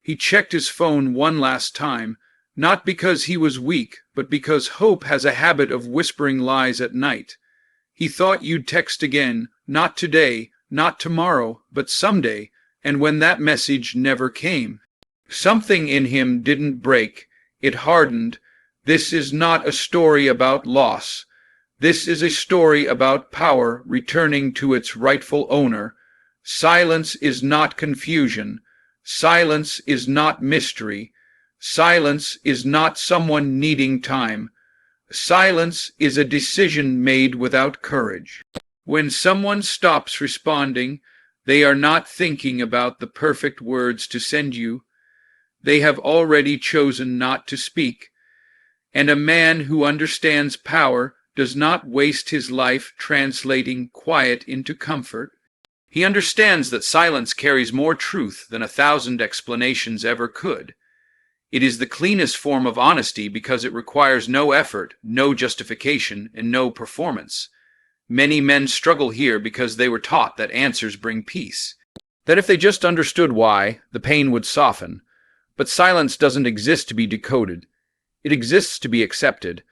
He checked his phone one last time, not because he was weak, but because hope has a habit of whispering lies at night. He thought you'd text again, not today, not tomorrow, but someday, and when that message never came, something in him didn't break, it hardened. This is not a story about loss. This is a story about power returning to its rightful owner. Silence is not confusion. Silence is not mystery. Silence is not someone needing time. Silence is a decision made without courage. When someone stops responding, they are not thinking about the perfect words to send you. They have already chosen not to speak. And a man who understands power does not waste his life translating quiet into comfort. He understands that silence carries more truth than 1,000 explanations ever could. It is the cleanest form of honesty because it requires no effort, no justification, and no performance. Many men struggle here because they were taught that answers bring peace, that if they just understood why, the pain would soften. But silence doesn't exist to be decoded. It exists to be accepted.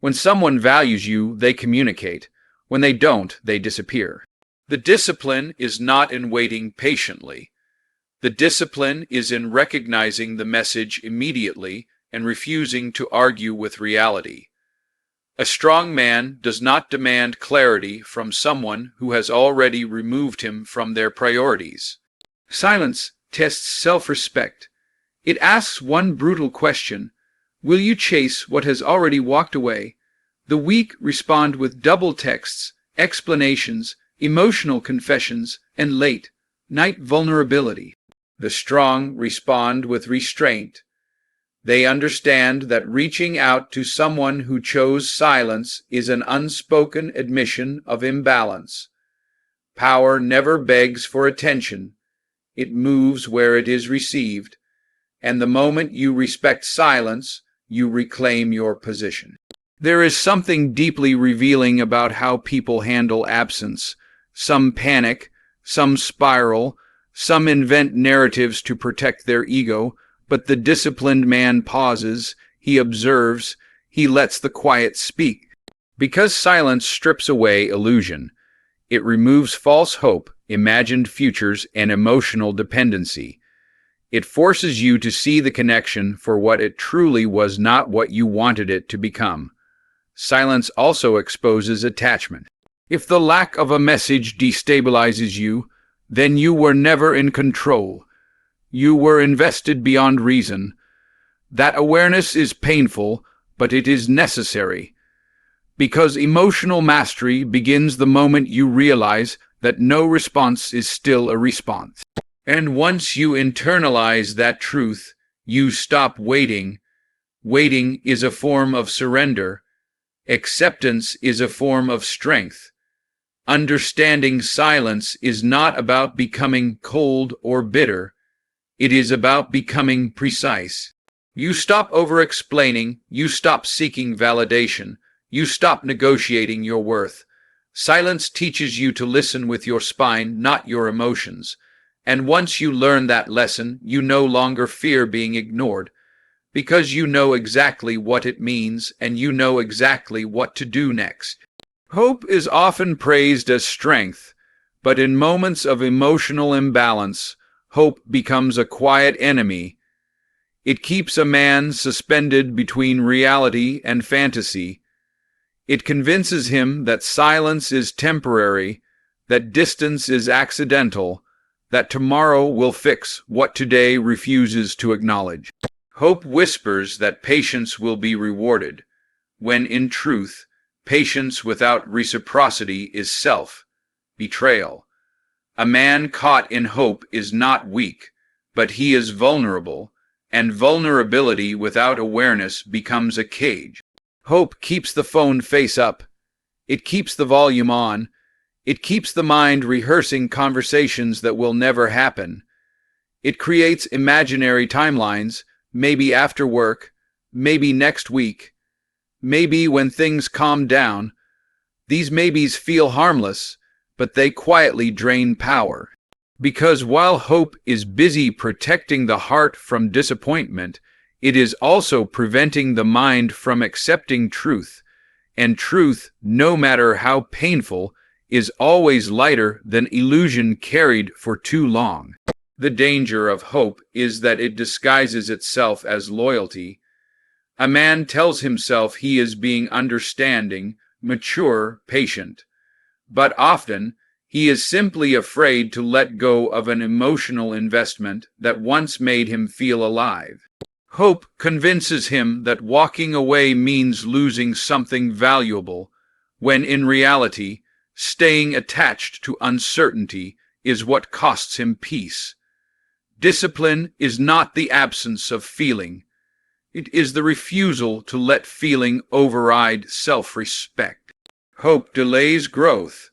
When someone values you, they communicate. When they don't, they disappear. The discipline is not in waiting patiently. The discipline is in recognizing the message immediately and refusing to argue with reality. A strong man does not demand clarity from someone who has already removed him from their priorities. Silence tests self-respect. It asks one brutal question: will you chase what has already walked away? The weak respond with double texts, explanations, emotional confessions, and late-night vulnerability. The strong respond with restraint. They understand that reaching out to someone who chose silence is an unspoken admission of imbalance. Power never begs for attention. It moves where it is received. And the moment you respect silence, you reclaim your position. There is something deeply revealing about how people handle absence. Some panic, some spiral, some invent narratives to protect their ego, but the disciplined man pauses, he observes, he lets the quiet speak. Because silence strips away illusion. It removes false hope, imagined futures, and emotional dependency. It forces you to see the connection for what it truly was, not what you wanted it to become. Silence also exposes attachment. If the lack of a message destabilizes you, then you were never in control. You were invested beyond reason. That awareness is painful, but it is necessary. Because emotional mastery begins the moment you realize that no response is still a response. And once you internalize that truth, you stop waiting. Waiting is a form of surrender. Acceptance is a form of strength. Understanding silence is not about becoming cold or bitter. It is about becoming precise. You stop over-explaining. You stop seeking validation. You stop negotiating your worth. Silence teaches you to listen with your spine, not your emotions. And once you learn that lesson, you no longer fear being ignored, because you know exactly what it means and you know exactly what to do next. Hope is often praised as strength, but in moments of emotional imbalance, hope becomes a quiet enemy. It keeps a man suspended between reality and fantasy. It convinces him that silence is temporary, that distance is accidental, that tomorrow will fix what today refuses to acknowledge. Hope whispers that patience will be rewarded, when in truth, patience without reciprocity is self-betrayal. A man caught in hope is not weak, but he is vulnerable, and vulnerability without awareness becomes a cage. Hope keeps the phone face up. It keeps the volume on. It keeps the mind rehearsing conversations that will never happen. It creates imaginary timelines, maybe after work, maybe next week, maybe when things calm down. These maybes feel harmless, but they quietly drain power. Because while hope is busy protecting the heart from disappointment, it is also preventing the mind from accepting truth, and truth, no matter how painful, is always lighter than illusion carried for too long. The danger of hope is that it disguises itself as loyalty. A man tells himself he is being understanding, mature, patient, but often he is simply afraid to let go of an emotional investment that once made him feel alive. Hope convinces him that walking away means losing something valuable, when in reality, staying attached to uncertainty is what costs him peace. Discipline is not the absence of feeling. It is the refusal to let feeling override self-respect. Hope delays growth.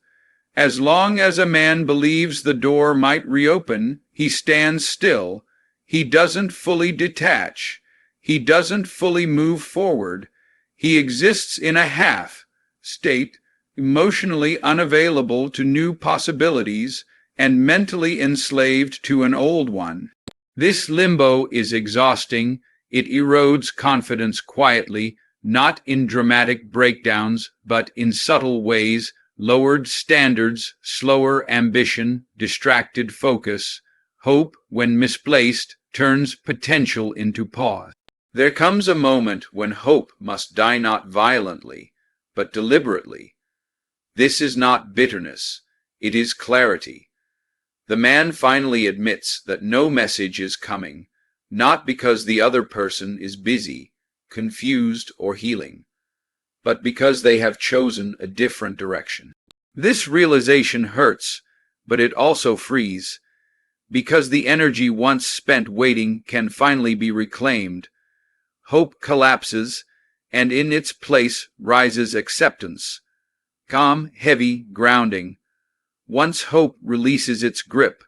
As long as a man believes the door might reopen, he stands still. He doesn't fully detach. He doesn't fully move forward. He exists in a half state, emotionally unavailable to new possibilities and mentally enslaved to an old one. This limbo is exhausting. It erodes confidence quietly, not in dramatic breakdowns, but in subtle ways: lowered standards, slower ambition, distracted focus. Hope, when misplaced, turns potential into pause. There comes a moment when hope must die not violently, but deliberately. This is not bitterness, it is clarity. The man finally admits that no message is coming, not because the other person is busy, confused, or healing, but because they have chosen a different direction. This realization hurts, but it also frees, because the energy once spent waiting can finally be reclaimed. Hope collapses, and in its place rises acceptance. Calm, heavy, grounding. Once hope releases its grip,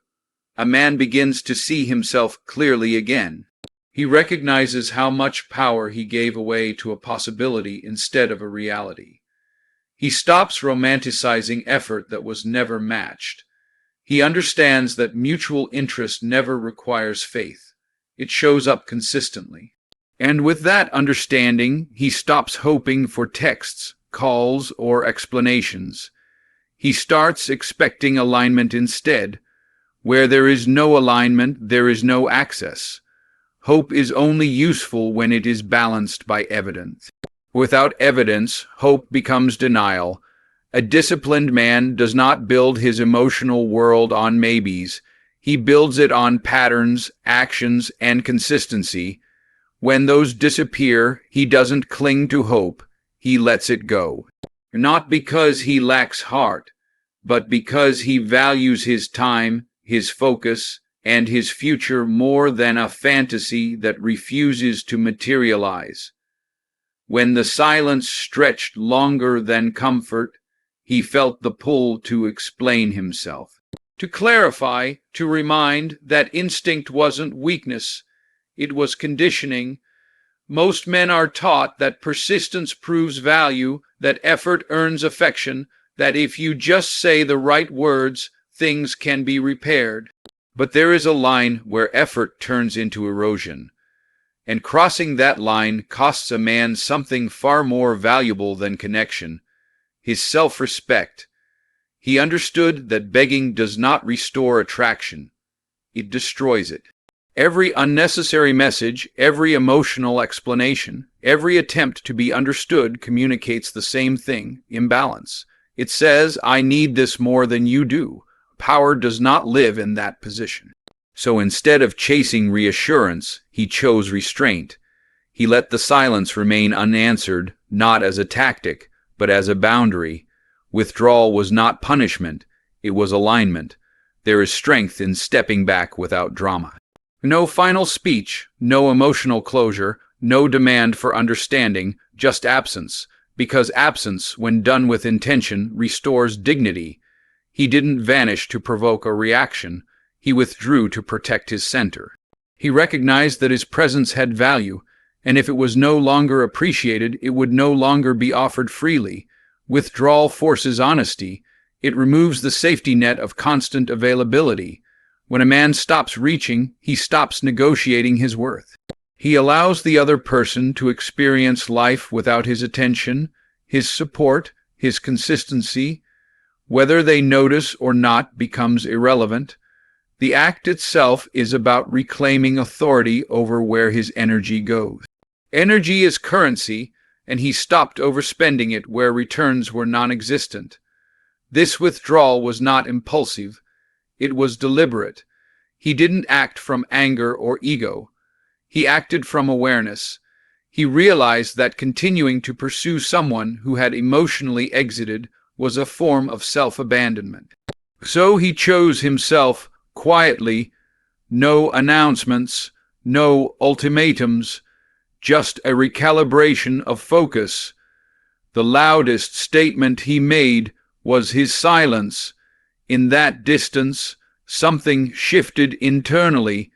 a man begins to see himself clearly again. He recognizes how much power he gave away to a possibility instead of a reality. He stops romanticizing effort that was never matched. He understands that mutual interest never requires faith. It shows up consistently. And with that understanding, he stops hoping for texts, calls, or explanations. He starts expecting alignment instead. Where there is no alignment, there is no access. Hope is only useful when it is balanced by evidence. Without evidence, hope becomes denial. A disciplined man does not build his emotional world on maybes. He builds it on patterns, actions, and consistency. When those disappear, he doesn't cling to hope. He lets it go. Not because he lacks heart, but because he values his time, his focus, and his future more than a fantasy that refuses to materialize. When the silence stretched longer than comfort, he felt the pull to explain himself, to clarify, to remind that instinct wasn't weakness, it was conditioning. Most men are taught that persistence proves value, that effort earns affection, that if you just say the right words, things can be repaired. But there is a line where effort turns into erosion, and crossing that line costs a man something far more valuable than connection: his self-respect. He understood that begging does not restore attraction, it destroys it. Every unnecessary message, every emotional explanation, every attempt to be understood communicates the same thing: imbalance. It says, I need this more than you do. Power does not live in that position. So instead of chasing reassurance, he chose restraint. He let the silence remain unanswered, not as a tactic, but as a boundary. Withdrawal was not punishment, it was alignment. There is strength in stepping back without drama. No final speech, no emotional closure, no demand for understanding, just absence, because absence, when done with intention, restores dignity. He didn't vanish to provoke a reaction. He withdrew to protect his center. He recognized that his presence had value, and if it was no longer appreciated, it would no longer be offered freely. Withdrawal forces honesty. It removes the safety net of constant availability. When a man stops reaching, he stops negotiating his worth. He allows the other person to experience life without his attention, his support, his consistency. Whether they notice or not becomes irrelevant. The act itself is about reclaiming authority over where his energy goes. Energy is currency, and he stopped overspending it where returns were non-existent. This withdrawal was not impulsive. It was deliberate. He didn't act from anger or ego. He acted from awareness. He realized that continuing to pursue someone who had emotionally exited was a form of self-abandonment. So he chose himself quietly, no announcements, no ultimatums, just a recalibration of focus. The loudest statement he made was his silence. In that distance, something shifted internally.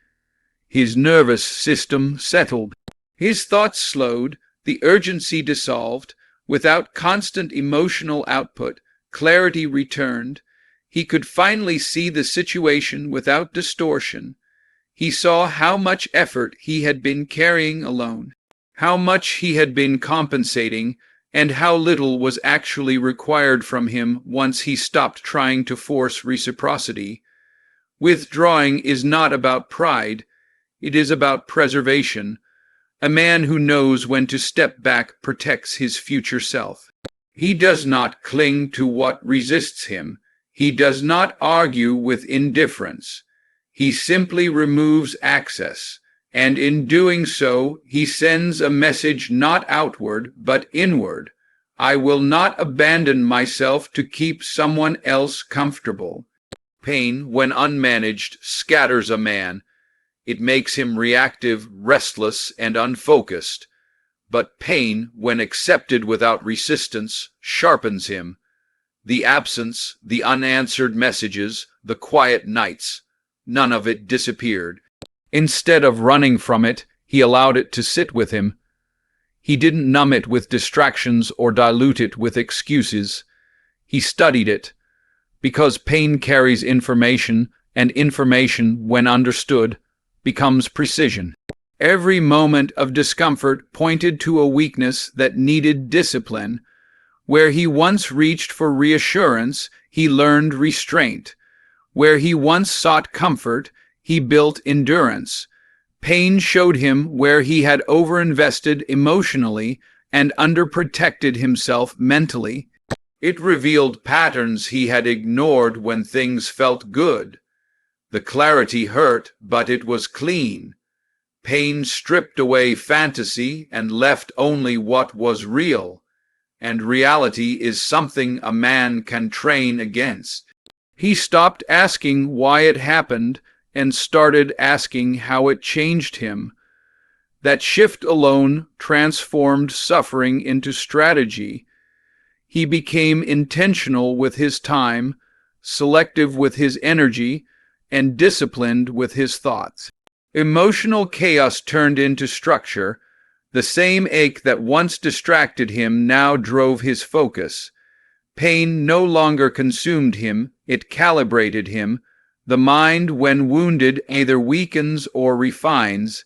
His nervous system settled. His thoughts slowed, the urgency dissolved. Without constant emotional output, clarity returned. He could finally see the situation without distortion. He saw how much effort he had been carrying alone, how much he had been compensating, and how little was actually required from him once he stopped trying to force reciprocity. Withdrawing is not about pride. It is about preservation. A man who knows when to step back protects his future self. He does not cling to what resists him. He does not argue with indifference. He simply removes access, and in doing so, he sends a message not outward, but inward. I will not abandon myself to keep someone else comfortable. Pain, when unmanaged, scatters a man. It makes him reactive, restless, and unfocused. But pain, when accepted without resistance, sharpens him. The absence, the unanswered messages, the quiet nights, none of it disappeared. Instead of running from it, he allowed it to sit with him. He didn't numb it with distractions or dilute it with excuses. He studied it, because pain carries information, and information, when understood, becomes precision. Every moment of discomfort pointed to a weakness that needed discipline. Where he once reached for reassurance, he learned restraint. Where he once sought comfort, he built endurance. Pain showed him where he had overinvested emotionally and underprotected himself mentally. It revealed patterns he had ignored when things felt good. The clarity hurt, but it was clean. Pain stripped away fantasy and left only what was real. And reality is something a man can train against. He stopped asking why it happened and started asking how it changed him. That shift alone transformed suffering into strategy. He became intentional with his time, selective with his energy, and disciplined with his thoughts. Emotional chaos turned into structure. The same ache that once distracted him now drove his focus. Pain no longer consumed him, it calibrated him. The mind, when wounded, either weakens or refines.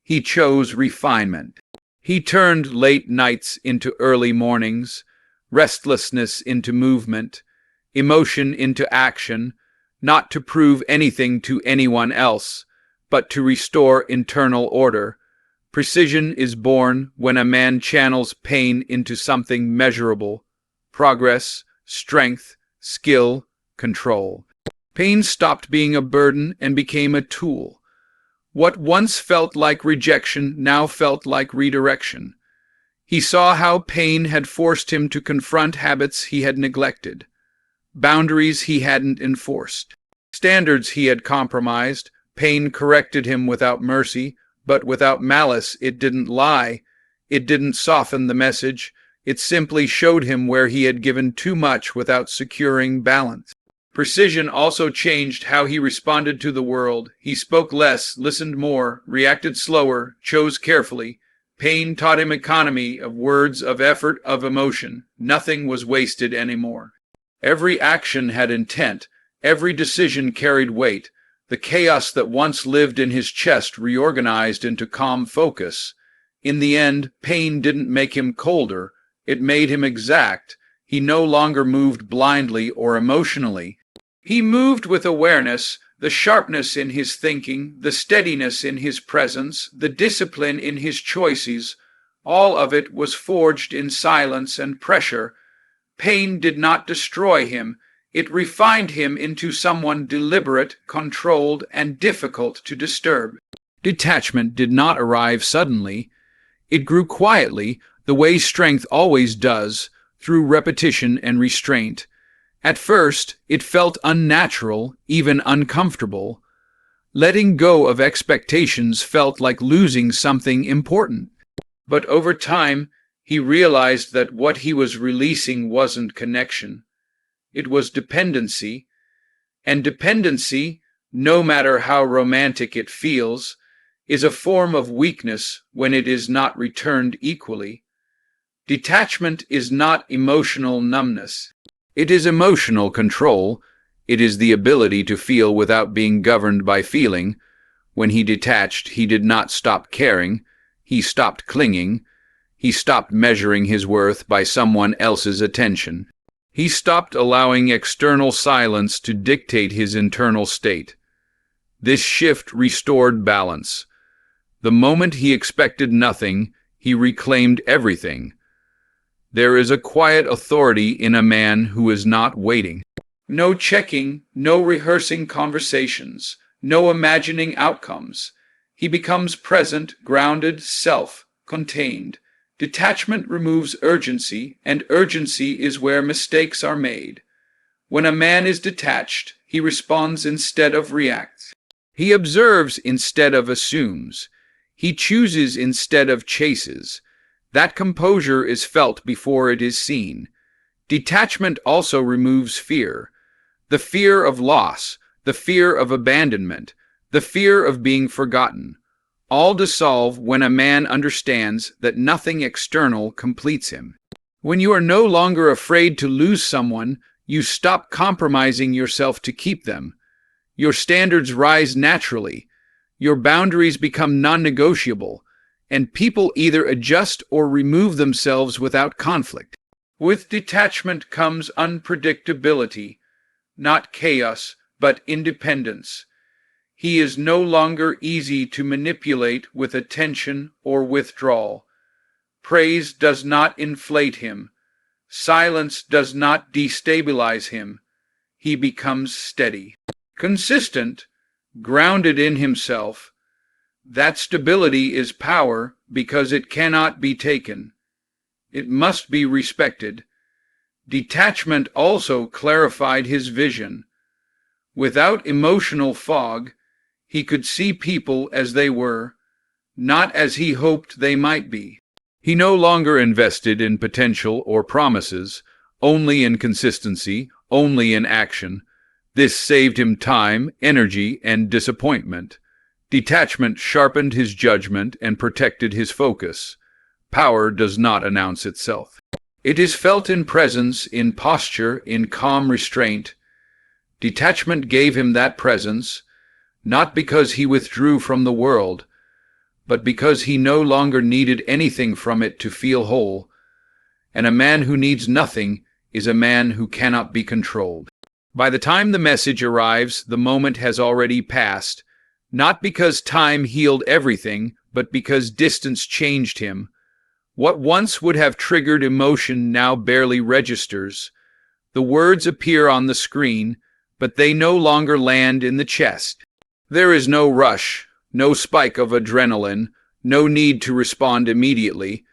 He chose refinement. He turned late nights into early mornings, restlessness into movement, emotion into action, not to prove anything to anyone else, but to restore internal order. Precision is born when a man channels pain into something measurable: progress, strength, skill, control. Pain stopped being a burden and became a tool. What once felt like rejection now felt like redirection. He saw how pain had forced him to confront habits he had neglected, boundaries he hadn't enforced, standards he had compromised. Pain corrected him without mercy, but without malice. It didn't lie. It didn't soften the message. It simply showed him where he had given too much without securing balance. Precision also changed how he responded to the world. He spoke less, listened more, reacted slower, chose carefully. Pain taught him economy of words, of effort, of emotion. Nothing was wasted anymore. Every action had intent. Every decision carried weight. The chaos that once lived in his chest reorganized into calm focus. In the end, pain didn't make him colder, it made him exact. He no longer moved blindly or emotionally. He moved with awareness, the sharpness in his thinking, the steadiness in his presence, the discipline in his choices. All of it was forged in silence and pressure. Pain did not destroy him. It refined him into someone deliberate, controlled, and difficult to disturb. Detachment did not arrive suddenly. It grew quietly, the way strength always does, through repetition and restraint. At first, it felt unnatural, even uncomfortable. Letting go of expectations felt like losing something important. But over time, he realized that what he was releasing wasn't connection. It was dependency, and dependency, no matter how romantic it feels, is a form of weakness when it is not returned equally. Detachment is not emotional numbness. It is emotional control. It is the ability to feel without being governed by feeling. When he detached, he did not stop caring. He stopped clinging. He stopped measuring his worth by someone else's attention. He stopped allowing external silence to dictate his internal state. This shift restored balance. The moment he expected nothing, he reclaimed everything. There is a quiet authority in a man who is not waiting. No checking, no rehearsing conversations, no imagining outcomes. He becomes present, grounded, self-contained. Detachment removes urgency, and urgency is where mistakes are made. When a man is detached, he responds instead of reacts. He observes instead of assumes. He chooses instead of chases. That composure is felt before it is seen. Detachment also removes fear. The fear of loss, the fear of abandonment, the fear of being forgotten. All dissolve when a man understands that nothing external completes him. When you are no longer afraid to lose someone, you stop compromising yourself to keep them. Your standards rise naturally. Your boundaries become non-negotiable, and people either adjust or remove themselves without conflict. With detachment comes unpredictability, not chaos, but independence. He is no longer easy to manipulate with attention or withdrawal. Praise does not inflate him. Silence does not destabilize him. He becomes steady, consistent, grounded in himself. That stability is power because it cannot be taken. It must be respected. Detachment also clarified his vision. Without emotional fog, he could see people as they were, not as he hoped they might be. He no longer invested in potential or promises, only in consistency, only in action. This saved him time, energy, and disappointment. Detachment sharpened his judgment and protected his focus. Power does not announce itself. It is felt in presence, in posture, in calm restraint. Detachment gave him that presence, not because he withdrew from the world, but because he no longer needed anything from it to feel whole. And a man who needs nothing is a man who cannot be controlled. By the time the message arrives, the moment has already passed, not because time healed everything, but because distance changed him. What once would have triggered emotion now barely registers. The words appear on the screen, but they no longer land in the chest. There is no rush, no spike of adrenaline, no need to respond immediately,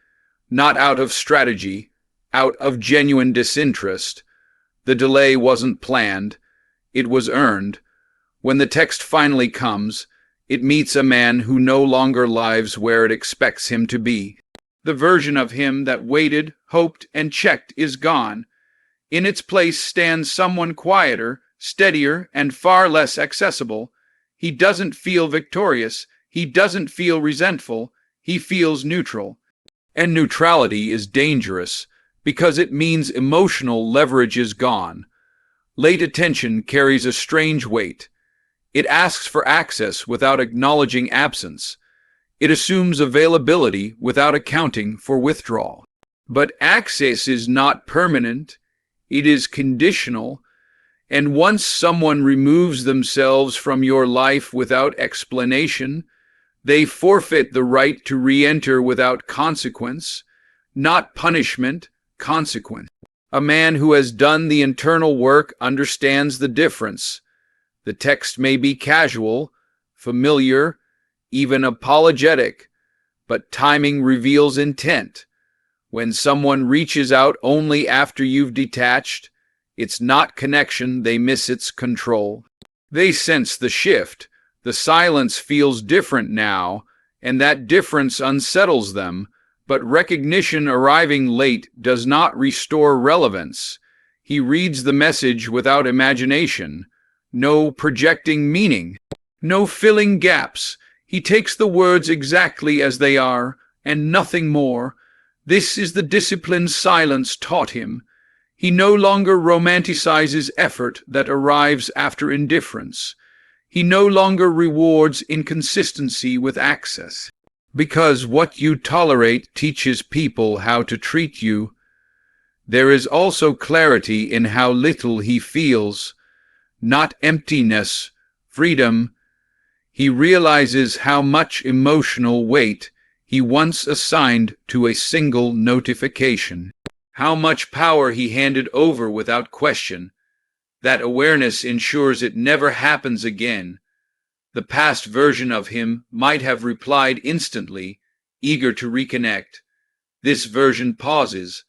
not out of strategy, out of genuine disinterest. The delay wasn't planned, it was earned. When the text finally comes, it meets a man who no longer lives where it expects him to be. The version of him that waited, hoped, and checked is gone. In its place stands someone quieter, steadier, and far less accessible. He doesn't feel victorious. He doesn't feel resentful. He feels neutral. And neutrality is dangerous because it means emotional leverage is gone. Late attention carries a strange weight. It asks for access without acknowledging absence. It assumes availability without accounting for withdrawal. But access is not permanent. It is conditional. And once someone removes themselves from your life without explanation, they forfeit the right to re-enter without consequence, not punishment, consequence. A man who has done the internal work understands the difference. The text may be casual, familiar, even apologetic, but timing reveals intent. When someone reaches out only after you've detached, it's not connection, they miss its control. They sense the shift. The silence feels different now, and that difference unsettles them, but recognition arriving late does not restore relevance. He reads the message without imagination, no projecting meaning, no filling gaps. He takes the words exactly as they are, and nothing more. This is the discipline silence taught him. He no longer romanticizes effort that arrives after indifference. He no longer rewards inconsistency with access. Because what you tolerate teaches people how to treat you. There is also clarity in how little he feels, not emptiness, freedom. He realizes how much emotional weight he once assigned to a single notification, how much power he handed over without question. That awareness ensures it never happens again. The past version of him might have replied instantly, eager to reconnect. This version pauses,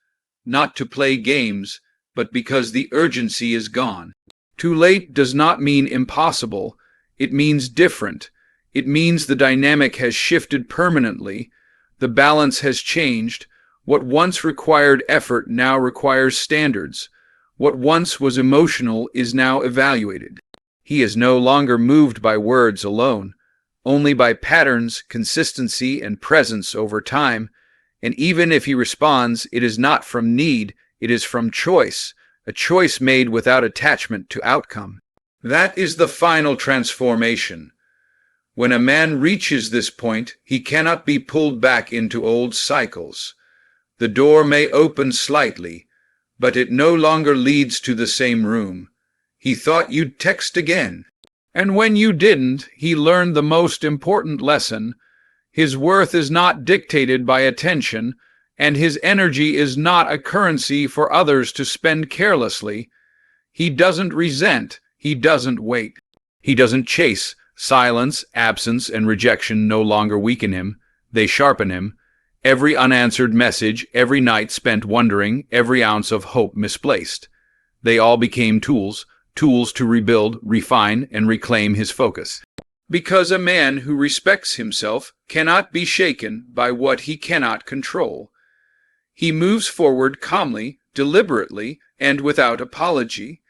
not to play games, but because the urgency is gone. Too late does not mean impossible. It means different. It means the dynamic has shifted permanently. The balance has changed. What once required effort now requires standards. What once was emotional is now evaluated. He is no longer moved by words alone, only by patterns, consistency, and presence over time. And even if he responds, it is not from need, it is from choice, a choice made without attachment to outcome. That is the final transformation. When a man reaches this point, he cannot be pulled back into old cycles. The door may open slightly, but it no longer leads to the same room. He thought you'd text again. And when you didn't, he learned the most important lesson. His worth is not dictated by attention, and his energy is not a currency for others to spend carelessly. He doesn't resent, he doesn't wait. He doesn't chase. Silence, absence, and rejection no longer weaken him. They sharpen him. Every unanswered message, every night spent wondering, every ounce of hope misplaced. They all became tools to rebuild, refine, and reclaim his focus. Because a man who respects himself cannot be shaken by what he cannot control. He moves forward calmly, deliberately, and without apology.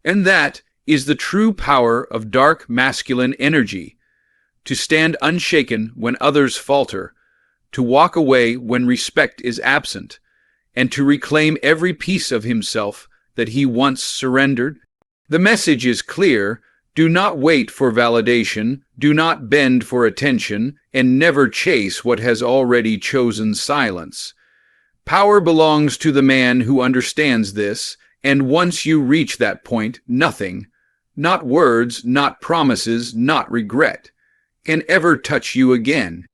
And that is the true power of dark masculine energy, to stand unshaken when others falter, to walk away when respect is absent, and to reclaim every piece of himself that he once surrendered. The message is clear. Do not wait for validation, do not bend for attention, and never chase what has already chosen silence. Power belongs to the man who understands this, and once you reach that point, nothing, not words, not promises, not regret, can ever touch you again.